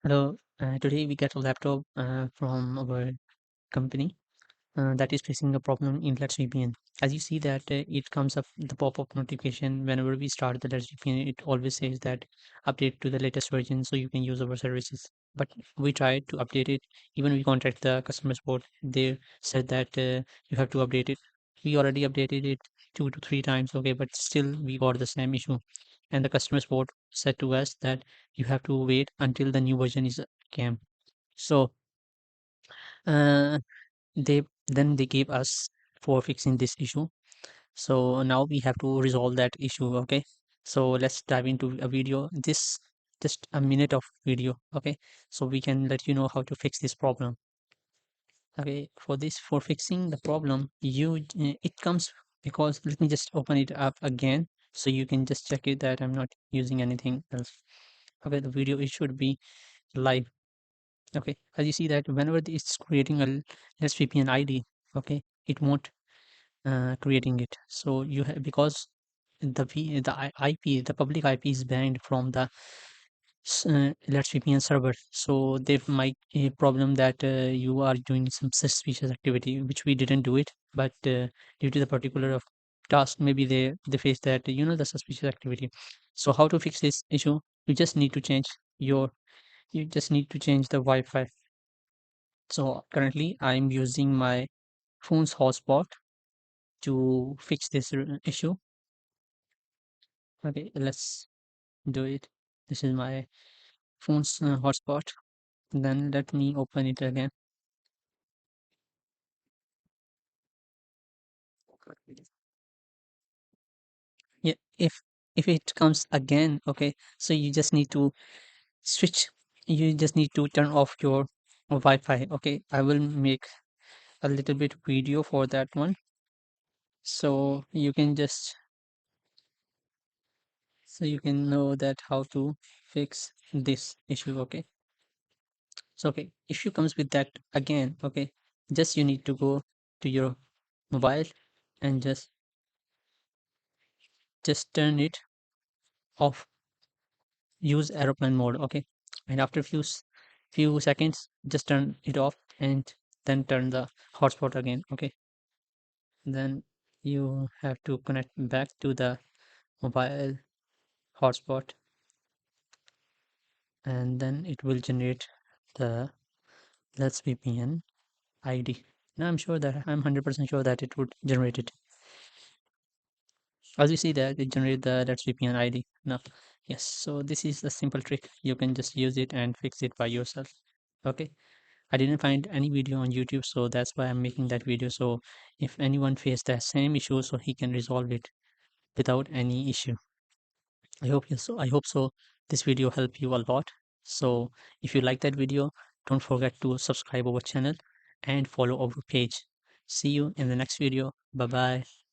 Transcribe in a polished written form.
Hello, today we get a laptop from our company that is facing a problem in LetsVPN. As you see that it comes up the pop-up notification whenever we start the LetsVPN. It always says that update to the latest version so you can use our services. But we tried to update it. Even we contact the customer support. They said that you have to update it. We already updated it 2 to 3 times, okay, but still we got the same issue. And the customer support said to us that you have to wait until the new version is came. So uh, they gave us for fixing this issue. So now we have to resolve that issue, okay? So let's dive into a video. This just a minute of video, okay? So we can let you know how to fix this problem. Okay, for fixing the problem, it comes because let me just open it up again so you can just check it that I'm not using anything else. Okay, the video it should be live. Okay, as you see that whenever it's creating a let's VPN ID, okay, it won't creating it. So you have because the IP, the public IP is banned from the let's VPN server. So there might a problem that you are doing some suspicious activity, which we didn't do it, but due to the particular of task, maybe they face that the suspicious activity. So how to fix this issue? You just need to change your you just need to change the Wi-Fi. So currently I'm using my phone's hotspot to fix this issue. Okay, let's do it. This is my phone's hotspot. Then let me open it again. Yeah, if it comes again, okay, so you just need to switch. You just need to turn off your Wi-Fi. Okay, I will make a little bit video for that one, so you can just so you can know that how to fix this issue. Okay, so okay, issue comes with that again. Okay, just you need to go to your mobile and just turn it off. Use aeroplane mode. Okay, and after few seconds just turn it off and then turn the hotspot again. Okay, then you have to connect back to the mobile hotspot and then it will generate the let's VPN ID. Now I'm sure that I'm 100% sure that it would generate it. As you see that it generate the let's VPN ID now. Yes, so this is the simple trick. You can just use it and fix it by yourself. Okay, I didn't find any video on YouTube, so that's why I'm making that video. So if anyone faced that same issue, so he can resolve it without any issue. I hope so. This video helped you a lot. So if you like that video, don't forget to subscribe our channel and follow our page. See you in the next video. Bye bye.